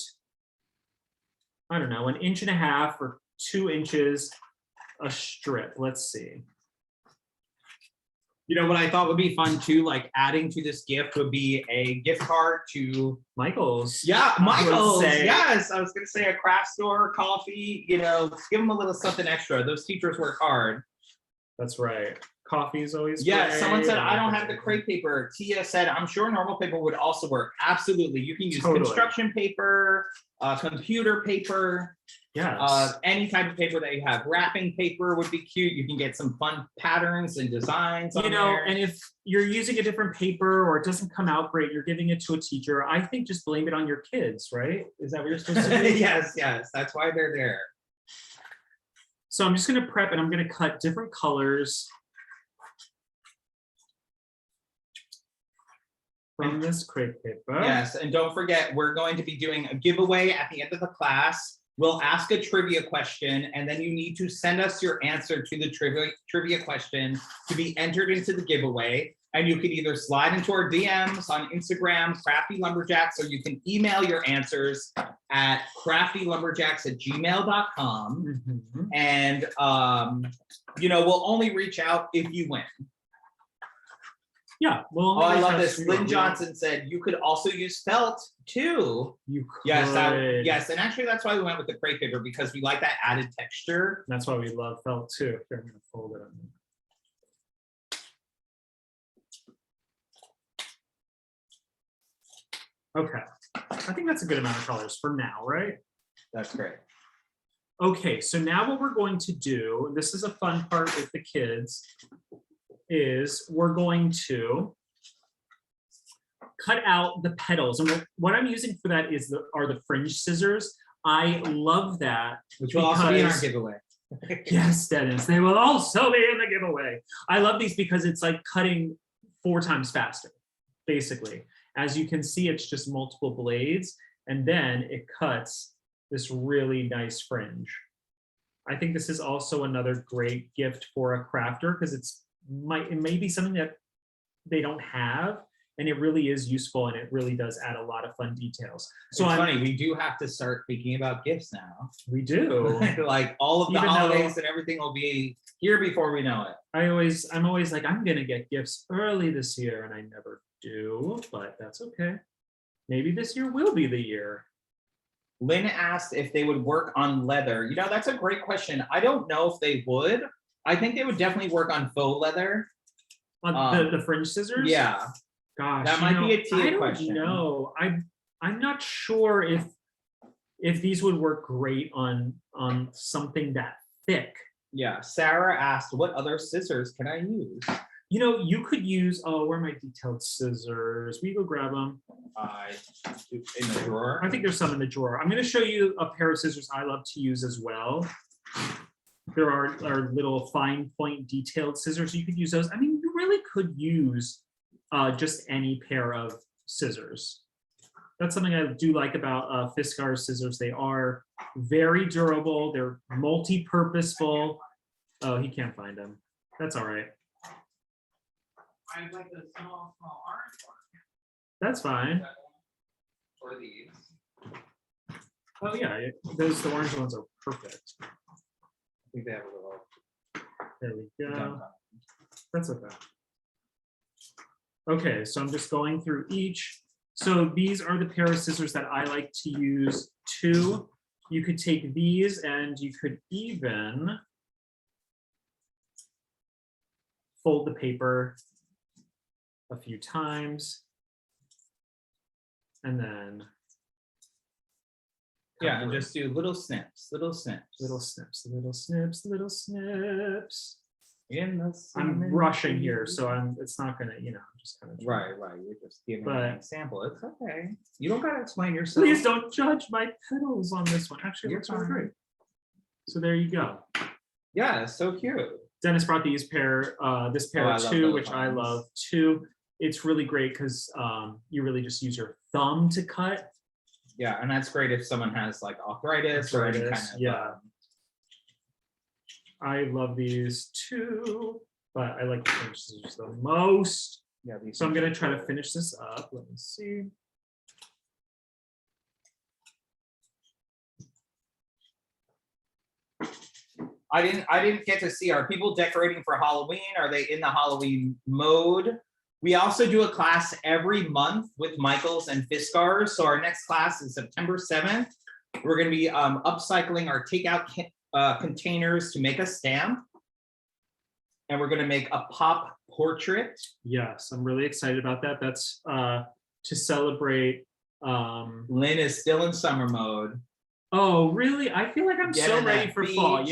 [SPEAKER 2] I don't know, 1.5 inches or 2 inches a strip. Let's see.
[SPEAKER 1] You know what I thought would be fun too, like adding to this gift would be a gift card to
[SPEAKER 2] Michael's.
[SPEAKER 1] Yeah, Michael's. Yes, I was gonna say a craft store, coffee, you know, give them a little something extra. Those teachers work hard.
[SPEAKER 2] That's right. Coffee is always
[SPEAKER 1] great. Someone said, I don't have the crepe paper. Tia said, I'm sure normal paper would also work. Absolutely. You can use construction paper, computer paper, any type of paper that you have. Wrapping paper would be cute. You can get some fun patterns and designs on there.
[SPEAKER 2] And if you're using a different paper or it doesn't come out great, you're giving it to a teacher, I think just blame it on your kids, right? Is that what you're supposed to do?
[SPEAKER 1] Yes. That's why they're there.
[SPEAKER 2] So I'm just gonna prep and I'm gonna cut different colors from this crepe paper.
[SPEAKER 1] Yes, and don't forget, we're going to be doing a giveaway at the end of the class. We'll ask a trivia question, and then you need to send us your answer to the trivia question to be entered into the giveaway. And you can either slide into our DMs on Instagram, Crafty Lumberjacks, or you can email your answers at craftylumberjacks@gmail.com.
[SPEAKER 2] Mm-hmm.
[SPEAKER 1] And, you know, we'll only reach out if you win.
[SPEAKER 2] Yeah. Well,
[SPEAKER 1] I love this. Lynn Johnson said you could also use felt too.
[SPEAKER 2] You could.
[SPEAKER 1] Yes, yes. And actually, that's why we went with the crepe paper, because we like that added texture.
[SPEAKER 2] That's why we love felt too. Here, I'm going to fold it on. Okay, I think that's a good amount of colors for now, right?
[SPEAKER 1] That's great.
[SPEAKER 2] Okay, so now what we're going to do, and this is a fun part with the kids, is we're going to cut out the petals. And what I'm using for that is are the Fringe scissors. I love that.
[SPEAKER 1] Which will also be in our giveaway.
[SPEAKER 2] Yes, Dennis, they will also be in the giveaway. I love these because it's like cutting 4 times faster, basically. As you can see, it's just multiple blades, and then it cuts this really nice fringe. I think this is also another great gift for a crafter because it may be something that they don't have, and it really is useful, and it really does add a lot of fun details. So
[SPEAKER 1] it's funny, we do have to start thinking about gifts now.
[SPEAKER 2] We do.
[SPEAKER 1] Like all of the holidays and everything will be here before we know it. I'm
[SPEAKER 2] always like, I'm gonna get gifts early this year, and I never do, but that's okay. Maybe this year will be the year.
[SPEAKER 1] Lynn asked if they would work on leather. You know, that's a great question. I don't know if they would. I think they would definitely work on faux leather.
[SPEAKER 2] On the Fringe scissors?
[SPEAKER 1] Yeah.
[SPEAKER 2] Gosh,
[SPEAKER 1] that might be a Tia question.
[SPEAKER 2] No, I'm not sure if these would work great on something that thick.
[SPEAKER 1] Yeah. Sarah asked, what other scissors can I use?
[SPEAKER 2] You know, you could use, where are my detailed scissors? Will you go grab them?
[SPEAKER 1] In the drawer?
[SPEAKER 2] I think there's some in the drawer. I'm going to show you a pair of scissors I love to use as well. There are little fine point detailed scissors. You could use those. I mean, you really could use just any pair of scissors. That's something I do like about Fiskars scissors. They are very durable. They're multi-purposeful. Oh, he can't find them. That's all right.
[SPEAKER 1] I like the small orange one.
[SPEAKER 2] That's fine.
[SPEAKER 1] Or these.
[SPEAKER 2] Oh yeah, the orange ones are perfect.
[SPEAKER 1] I think they have a little.
[SPEAKER 2] There we go. That's okay. Okay, so I'm just going through each. So these are the pair of scissors that I like to use too. You could take these and you could even fold the paper a few times, and then
[SPEAKER 1] and just do little snips.
[SPEAKER 2] I'm rushing here, so it's not gonna, I'm just kind of
[SPEAKER 1] right. You're just giving an example. It's okay. You don't gotta explain yourself.
[SPEAKER 2] Please don't judge my petals on this one. Actually, it looks really great. So there you go.
[SPEAKER 1] Yeah, it's so cute.
[SPEAKER 2] Dennis brought this pair too, which I love too. It's really great because you really just use your thumb to cut.
[SPEAKER 1] Yeah, and that's great if someone has like arthritis or any kind of.
[SPEAKER 2] I love these too, but I like the Fringe scissors the most.
[SPEAKER 1] Yeah.
[SPEAKER 2] So I'm gonna try to finish this up. Let me see.
[SPEAKER 1] I didn't get to see, are people decorating for Halloween? Are they in the Halloween mode? We also do a class every month with Michaels and Fiskars. So our next class is September 7th. We're going to be upcycling our takeout containers to make a stamp. And we're going to make a pop portrait.
[SPEAKER 2] Yes, I'm really excited about that. That's to celebrate.
[SPEAKER 1] Lynn is still in summer mode.
[SPEAKER 2] Oh, really? I feel like I'm so ready for fall,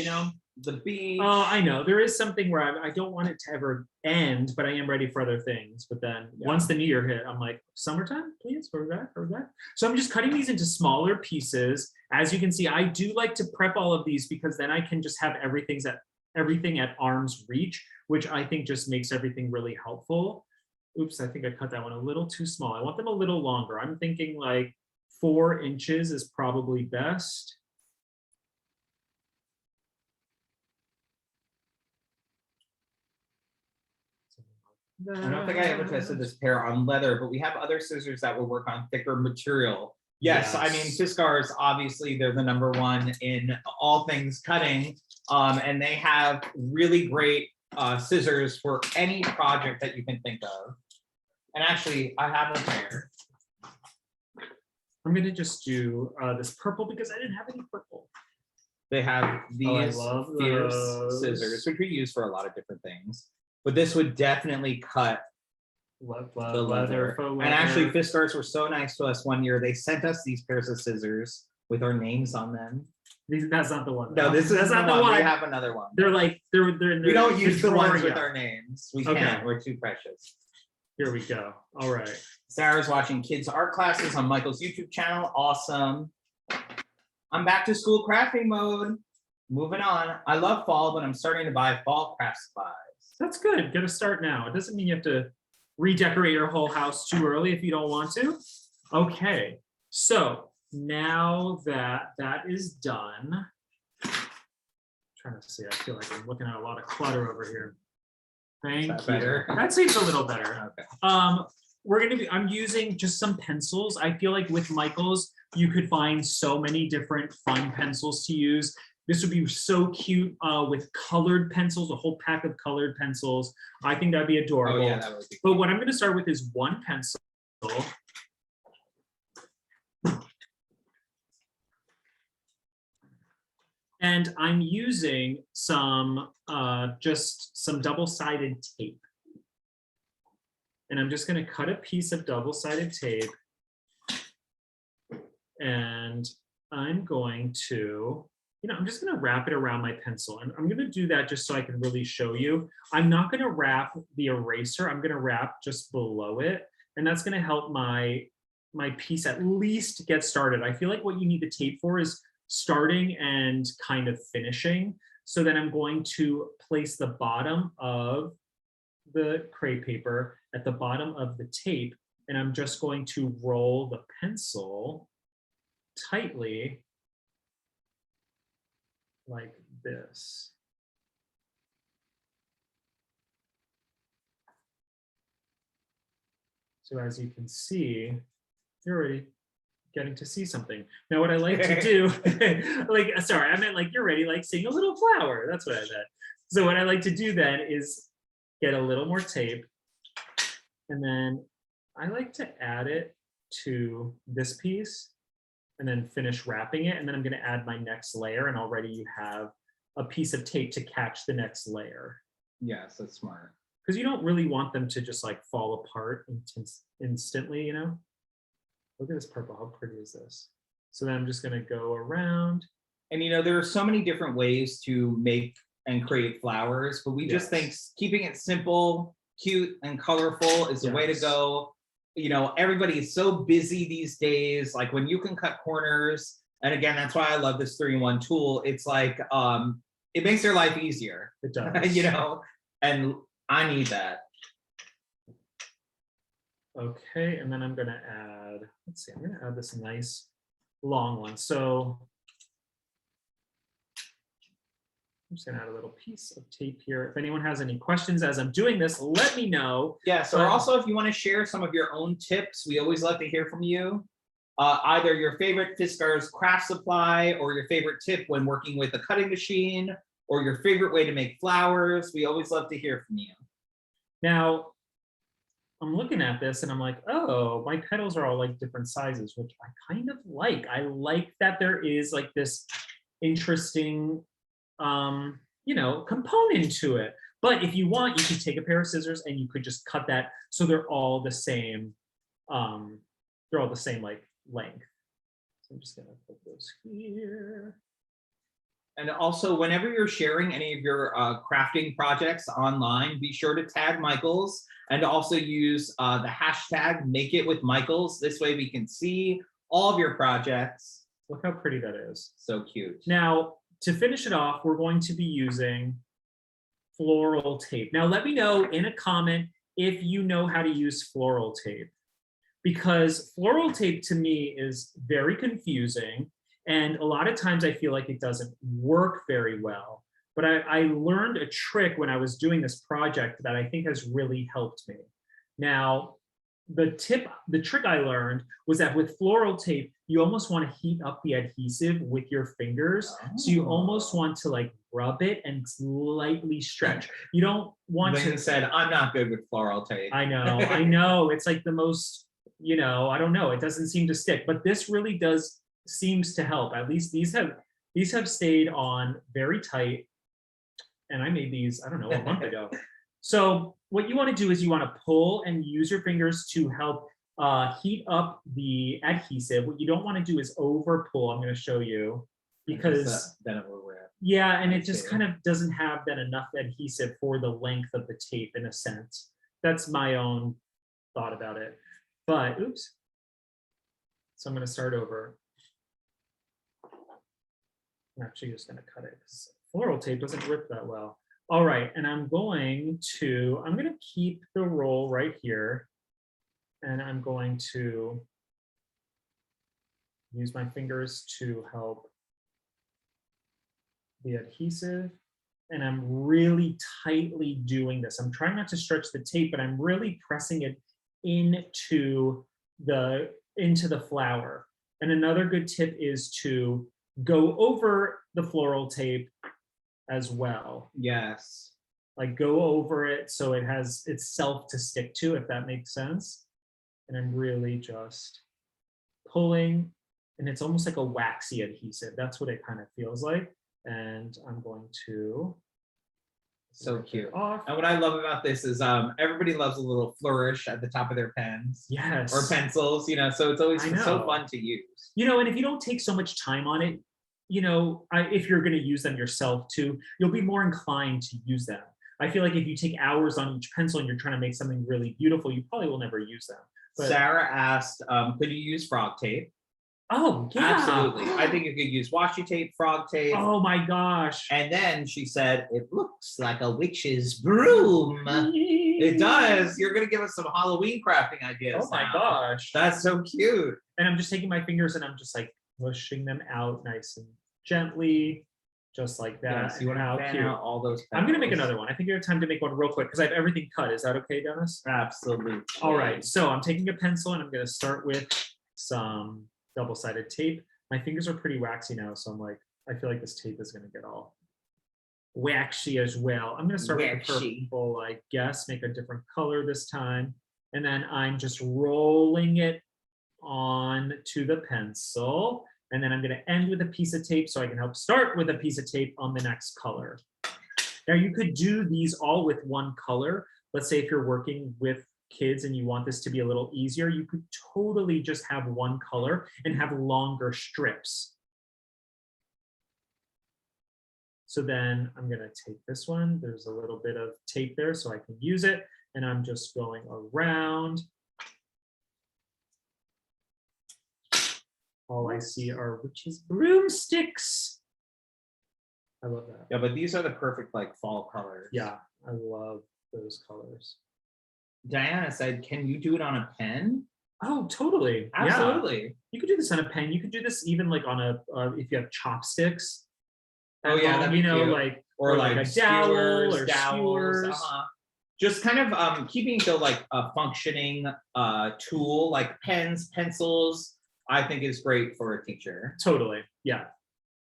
[SPEAKER 1] The beach.
[SPEAKER 2] Oh, I know. There is something where I don't want it to ever end, but I am ready for other things. But then once the new year hit, I'm like, summertime, please, we're back. So I'm just cutting these into smaller pieces. As you can see, I do like to prep all of these because then I can just have everything at arm's reach, which I think just makes everything really helpful. Oops, I think I cut that one a little too small. I want them a little longer. I'm thinking like 4 inches is probably best.
[SPEAKER 1] I don't think I ever tested this pair on leather, but we have other scissors that will work on thicker material. Yes, I mean, Fiskars, obviously, they're the #1 in all things cutting. And they have really great scissors for any project that you can think of. And actually, I have a pair.
[SPEAKER 2] I'm gonna just do this purple because I didn't have any purple.
[SPEAKER 1] They have these fierce scissors, which we use for a lot of different things. But this would definitely cut the leather. And actually, Fiskars were so nice to us one year. They sent us these pairs of scissors with our names on them.
[SPEAKER 2] That's not the one.
[SPEAKER 1] No, that's not the one. We have another one.
[SPEAKER 2] They're in
[SPEAKER 1] we don't use the ones with our names. We can't. We're too precious.
[SPEAKER 2] Here we go. All right.
[SPEAKER 1] Sarah's watching kids' art classes on Michael's YouTube channel. Awesome. I'm back to school crafting mode. Moving on. I love fall, but I'm starting to buy fall craft supplies.
[SPEAKER 2] That's good. Get a start now. It doesn't mean you have to redecorate your whole house too early if you don't want to. Okay. So now that that is done, I'm trying to see, I feel like I'm looking at a lot of clutter over here. Thank you.
[SPEAKER 1] Better?
[SPEAKER 2] That seems a little better.
[SPEAKER 1] Okay.
[SPEAKER 2] I'm using just some pencils. I feel like with Michael's, you could find so many different fun pencils to use. This would be so cute with colored pencils, a whole pack of colored pencils. I think that'd be adorable.
[SPEAKER 1] Oh, yeah, that would be
[SPEAKER 2] cool. But what I'm gonna start with is one pencil. And I'm using some, just some double-sided tape. And I'm just gonna cut a piece of double-sided tape. And I'm going to, I'm just gonna wrap it around my pencil. And I'm gonna do that just so I can really show you. I'm not gonna wrap the eraser, I'm gonna wrap just below it. And that's gonna help my piece at least get started. I feel like what you need the tape for is starting and kind of finishing. So then I'm going to place the bottom of the crepe paper at the bottom of the tape, and I'm just going to roll the pencil tightly like this. So as you can see, you're already getting to see something. Now what I like to do, sorry, I meant like you're ready, like seeing a little flower. That's what I meant. So what I like to do then is get a little more tape, and then I like to add it to this piece and then finish wrapping it. And then I'm gonna add my next layer, and already you have a piece of tape to catch the next layer.
[SPEAKER 1] Yes, that's smart.
[SPEAKER 2] Because you don't really want them to just like fall apart instantly, Look at this purple, how pretty is this? So then I'm just gonna go around.
[SPEAKER 1] And there are so many different ways to make and create flowers, but we just think keeping it simple, cute, and colorful is the way to go. Everybody is so busy these days. Like when you can cut corners, and again, that's why I love this 3-in-1 tool. It's like, it makes their life easier.
[SPEAKER 2] It does.
[SPEAKER 1] And I need that.
[SPEAKER 2] Okay, and then I'm gonna add, let's see, I'm gonna add this nice long one. So I'm just gonna add a little piece of tape here. If anyone has any questions as I'm doing this, let me know.
[SPEAKER 1] Yeah, so also if you wanna share some of your own tips, we always love to hear from you. Either your favorite Fiskars craft supply, or your favorite tip when working with a cutting machine, or your favorite way to make flowers. We always love to hear from you.
[SPEAKER 2] Now, I'm looking at this and I'm like, oh, my petals are all like different sizes, which I kind of like. I like that there is like this interesting, component to it. But if you want, you could take a pair of scissors and you could just cut that so they're all the same. They're all the same like length. So I'm just gonna put those here.
[SPEAKER 1] And also, whenever you're sharing any of your crafting projects online, be sure to tag Michael's, and also use the hashtag #MakeItWithMichaels. This way we can see all of your projects.
[SPEAKER 2] Look how pretty that is.
[SPEAKER 1] So cute.
[SPEAKER 2] Now, to finish it off, we're going to be using floral tape. Now, let me know in a comment if you know how to use floral tape, because floral tape to me is very confusing. And a lot of times I feel like it doesn't work very well. But I learned a trick when I was doing this project that I think has really helped me. Now, the trick I learned was that with floral tape, you almost want to heat up the adhesive with your fingers. So you almost want to like rub it and slightly stretch. You don't want
[SPEAKER 1] Lynn
[SPEAKER 2] to.
[SPEAKER 1] said, I'm not good with floral tape.
[SPEAKER 2] I know. It's like the most, you know, I don't know. It doesn't seem to stick, but this really seems to help. At least these have stayed on very tight. And I made these, I don't know, a month ago. So what you want to do is you want to pull and use your fingers to help heat up the adhesive. What you don't want to do is over pull. I'm going to show you because
[SPEAKER 1] then it will rip.
[SPEAKER 2] Yeah, and it just kind of doesn't have then enough adhesive for the length of the tape in a sense. That's my own thought about it. But oops. So I'm going to start over. I'm actually just going to cut it because floral tape doesn't rip that well. All right, and I'm going to keep the roll right here, and I'm going to use my fingers to help the adhesive, and I'm really tightly doing this. I'm trying not to stretch the tape, but I'm really pressing it into the flower. And another good tip is to go over the floral tape as well.
[SPEAKER 1] Yes.
[SPEAKER 2] Like go over it so it has itself to stick to, if that makes sense. And I'm really just pulling, and it's almost like a waxy adhesive. That's what it kind of feels like. And I'm going to
[SPEAKER 1] so cute.
[SPEAKER 2] Off.
[SPEAKER 1] And what I love about this is everybody loves a little flourish at the top of their pens.
[SPEAKER 2] Yes.
[SPEAKER 1] Or pencils, you know, so it's always so fun to use.
[SPEAKER 2] You know, and if you don't take so much time on it, you know, if you're going to use them yourself too, you'll be more inclined to use them. I feel like if you take hours on each pencil and you're trying to make something really beautiful, you probably will never use them. But
[SPEAKER 1] Sarah asked, could you use frog tape?
[SPEAKER 2] Oh, yeah.
[SPEAKER 1] Absolutely. I think you could use washi tape, frog tape.
[SPEAKER 2] Oh my gosh.
[SPEAKER 1] And then she said, it looks like a witch's broom. It does. You're going to give us some Halloween crafting ideas.
[SPEAKER 2] Oh my gosh.
[SPEAKER 1] That's so cute.
[SPEAKER 2] And I'm just taking my fingers and I'm just like pushing them out nice and gently, just like that.
[SPEAKER 1] Yes, you want to fan out all those petals.
[SPEAKER 2] I'm going to make another one. I think you have time to make one real quick because I have everything cut. Is that okay, Dennis?
[SPEAKER 1] Absolutely.
[SPEAKER 2] All right. So I'm taking a pencil and I'm going to start with some double-sided tape. My fingers are pretty waxy now, so I'm like, I feel like this tape is going to get all waxy as well. I'm going to start with the purple, I guess, make a different color this time. And then I'm just rolling it on to the pencil. And then I'm going to end with a piece of tape so I can help start with a piece of tape on the next color. Now you could do these all with one color. Let's say if you're working with kids and you want this to be a little easier, you could totally just have one color and have longer strips. So then I'm going to take this one. There's a little bit of tape there so I can use it. And I'm just going around. All I see are witches' broomsticks. I love that.
[SPEAKER 1] Yeah, but these are the perfect like fall colors.
[SPEAKER 2] Yeah, I love those colors.
[SPEAKER 1] Diana said, can you do it on a pen?
[SPEAKER 2] Oh, totally.
[SPEAKER 1] Absolutely.
[SPEAKER 2] Yeah. You could do this on a pen. You could do this even like on a, if you have chopsticks.
[SPEAKER 1] Oh yeah,
[SPEAKER 2] you know,
[SPEAKER 1] cute.
[SPEAKER 2] like,
[SPEAKER 1] or
[SPEAKER 2] like a dowel or skewers.
[SPEAKER 1] Just kind of keeping the like a functioning tool like pens, pencils, I think is great for a teacher.
[SPEAKER 2] Totally. Yeah.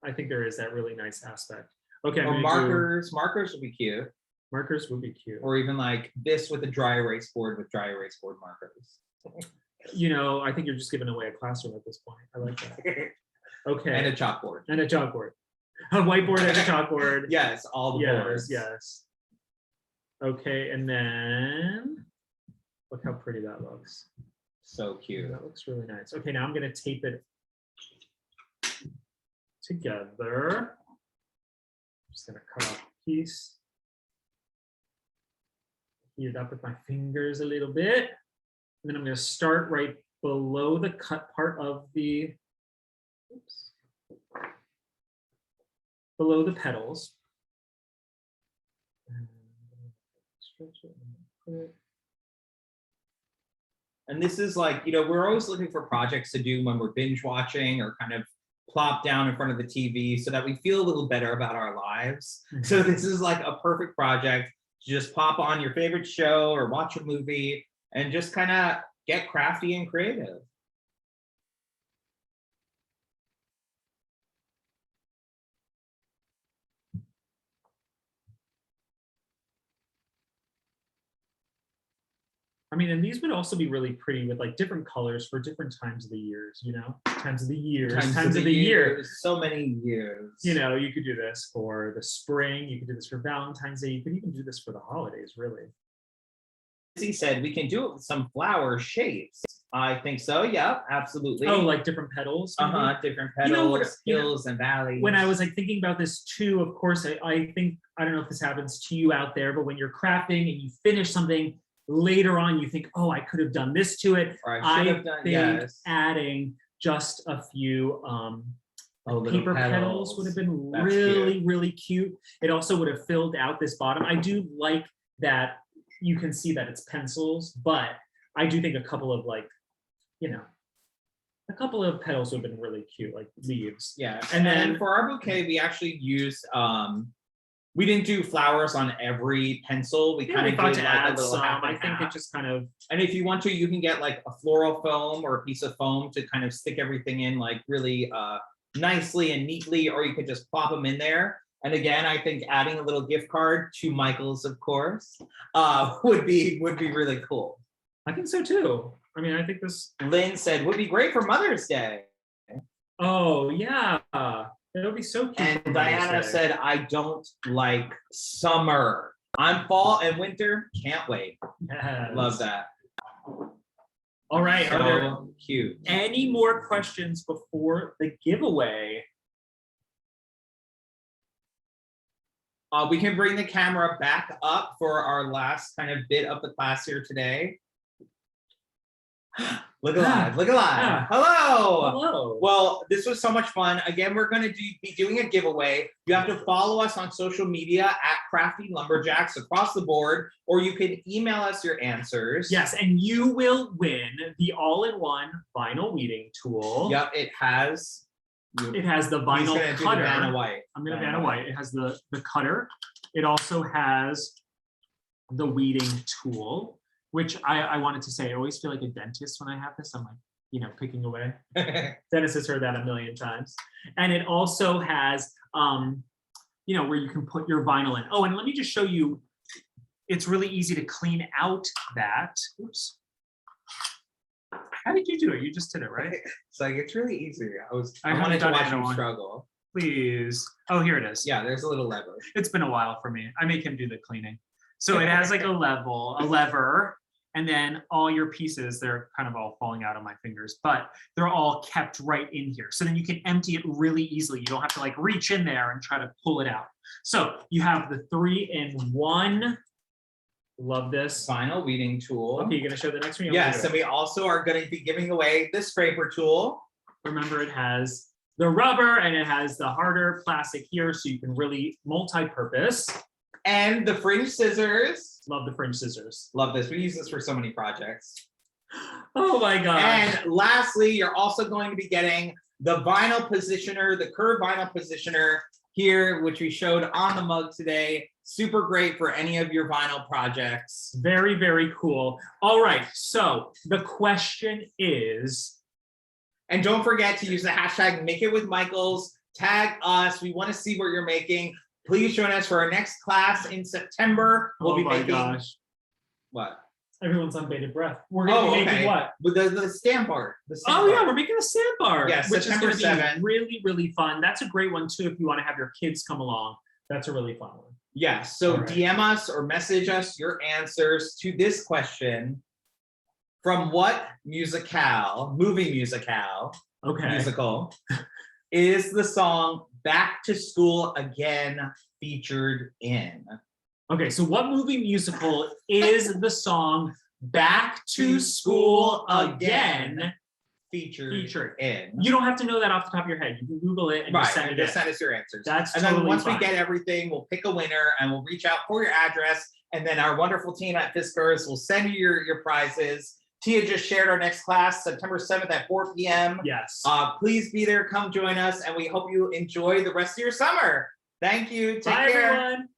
[SPEAKER 2] I think there is that really nice aspect. Okay.
[SPEAKER 1] Or markers. Markers would be cute.
[SPEAKER 2] Markers would be cute.
[SPEAKER 1] Or even like this with a dry erase board with dry erase board markers.
[SPEAKER 2] You know, I think you're just giving away a classroom at this point. I like that. Okay.
[SPEAKER 1] And a chalkboard.
[SPEAKER 2] And a chalkboard. A whiteboard and a chalkboard.
[SPEAKER 1] Yes, all the boards.
[SPEAKER 2] Yes. Okay, and then look how pretty that looks.
[SPEAKER 1] So cute.
[SPEAKER 2] That looks really nice. Okay, now I'm going to tape it together. I'm just going to cut off a piece. Heat it up with my fingers a little bit. And then I'm going to start right below the cut part of the, oops, below the petals.
[SPEAKER 1] And this is like, you know, we're always looking for projects to do when we're binge watching or kind of plop down in front of the TV so that we feel a little better about our lives. So this is like a perfect project to just pop on your favorite show or watch a movie and just kind of get crafty and creative.
[SPEAKER 2] I mean, and these would also be really pretty with like different colors for different times of the years, you know, times of the year.
[SPEAKER 1] So many years.
[SPEAKER 2] You know, you could do this for the spring. You could do this for Valentine's Day. You could even do this for the holidays, really.
[SPEAKER 1] He said we can do it with some flower shapes. I think so. Yeah, absolutely.
[SPEAKER 2] Oh, like different petals.
[SPEAKER 1] Different petals, hills and valleys.
[SPEAKER 2] When I was like thinking about this too, of course, I think, I don't know if this happens to you out there, but when you're crafting and you finish something, later on you think, oh, I could have done this to it.
[SPEAKER 1] Or I think
[SPEAKER 2] adding just a few paper petals would have been
[SPEAKER 1] That's
[SPEAKER 2] really
[SPEAKER 1] cute.
[SPEAKER 2] really cute. It also would have filled out this bottom. I do like that you can see that it's pencils, but I do think a couple of like, you know, a couple of petals would have been really cute, like leaves.
[SPEAKER 1] Yeah, and then for our bouquet, we actually used we didn't do flowers on every pencil. We kind of
[SPEAKER 2] thought
[SPEAKER 1] did
[SPEAKER 2] to
[SPEAKER 1] like
[SPEAKER 2] add
[SPEAKER 1] a little
[SPEAKER 2] some.
[SPEAKER 1] half
[SPEAKER 2] I
[SPEAKER 1] and
[SPEAKER 2] think
[SPEAKER 1] half.
[SPEAKER 2] it just kind of.
[SPEAKER 1] And if you want to, you can get like a floral foam or a piece of foam to kind of stick everything in like really nicely and neatly, or you could just plop them in there. And again, I think adding a little gift card to Michael's, of course, would be really cool.
[SPEAKER 2] I think so too. I mean, I think this.
[SPEAKER 1] Lynn said would be great for Mother's Day.
[SPEAKER 2] Oh yeah. It'll be so cute.
[SPEAKER 1] And Diana said, I don't like summer. I'm fall and winter. Can't wait.
[SPEAKER 2] Yes.
[SPEAKER 1] Love that.
[SPEAKER 2] All right.
[SPEAKER 1] So
[SPEAKER 2] are there
[SPEAKER 1] cute.
[SPEAKER 2] any more questions before the giveaway?
[SPEAKER 1] We can bring the camera back up for our last kind of bit of the class here today. Look alive, look alive. Hello.
[SPEAKER 2] Hello.
[SPEAKER 1] Well, this was so much fun. Again, we're going to be doing a giveaway. You have to follow us on social media at Crafty Lumberjacks across the board, or you can email us your answers.
[SPEAKER 2] Yes, and you will win the all-in-one vinyl weeding tool.
[SPEAKER 1] Yep, it has.
[SPEAKER 2] It has the vinyl cutter.
[SPEAKER 1] Vanna White.
[SPEAKER 2] I'm going to Vanna White. It has the cutter. It also has the weeding tool, which I wanted to say, I always feel like a dentist when I have this. I'm like, you know, picking away. Dennis has heard that a million times. And it also has, you know, where you can put your vinyl in. Oh, and let me just show you, it's really easy to clean out that. Oops. How did you do it? You just did it, right?
[SPEAKER 1] It's like, it's really easy. I
[SPEAKER 2] haven't
[SPEAKER 1] wanted to
[SPEAKER 2] done it
[SPEAKER 1] watch
[SPEAKER 2] in a
[SPEAKER 1] him
[SPEAKER 2] while.
[SPEAKER 1] struggle.
[SPEAKER 2] Please. Oh, here it is.
[SPEAKER 1] Yeah, there's a little lever.
[SPEAKER 2] It's been a while for me. I make him do the cleaning. So it has like a lever, and then all your pieces, they're kind of all falling out of my fingers, but they're all kept right in here. So then you can empty it really easily. You don't have to like reach in there and try to pull it out. So you have the 3-in-1. Love this.
[SPEAKER 1] Vinyl weeding tool.
[SPEAKER 2] Okay, you're gonna show the next one?
[SPEAKER 1] Yes, and we also are going to be giving away the scraper tool.
[SPEAKER 2] Remember, it has the rubber and it has the harder plastic here, so you can really multi-purpose.
[SPEAKER 1] And the Fringe scissors.
[SPEAKER 2] Love the Fringe scissors.
[SPEAKER 1] Love this. We use this for so many projects.
[SPEAKER 2] Oh my God.
[SPEAKER 1] And lastly, you're also going to be getting the vinyl positioner, the curved vinyl positioner here, which we showed on the mug today. Super great for any of your vinyl projects.
[SPEAKER 2] Very, very cool. All right, so the question is.
[SPEAKER 1] And don't forget to use the hashtag #MakeItWithMichaels. Tag us. We want to see what you're making. Please join us for our next class in September. We'll be making.
[SPEAKER 2] Gosh.
[SPEAKER 1] What?
[SPEAKER 2] Everyone's on bated breath. We're going to be making what?
[SPEAKER 1] With the stamp art.
[SPEAKER 2] Yeah, we're making a stamp art.
[SPEAKER 1] Yes,
[SPEAKER 2] which
[SPEAKER 1] September
[SPEAKER 2] is going to
[SPEAKER 1] 7th.
[SPEAKER 2] be really, really fun. That's a great one too if you want to have your kids come along. That's a really fun one.
[SPEAKER 1] Yes, so
[SPEAKER 2] right.
[SPEAKER 1] DM us or message us your answers to this question. From what movie musical, is the song Back to School Again featured in?
[SPEAKER 2] Okay, so what movie musical is the song Back to School Again
[SPEAKER 1] featured in?
[SPEAKER 2] You don't have to know that off the top of your head. You can Google it and just send it in.
[SPEAKER 1] Send us your answers.
[SPEAKER 2] That's
[SPEAKER 1] and
[SPEAKER 2] totally
[SPEAKER 1] then once
[SPEAKER 2] fine.
[SPEAKER 1] we get everything, we'll pick a winner and we'll reach out for your address. And then our wonderful team at Fiskars will send you your prizes Tia just shared our next class, September 7th at 4 p.m.
[SPEAKER 2] Yes.
[SPEAKER 1] Please be there, come join us, and we hope you enjoy the rest of your summer. Thank you. Take care.
[SPEAKER 2] Bye, everyone.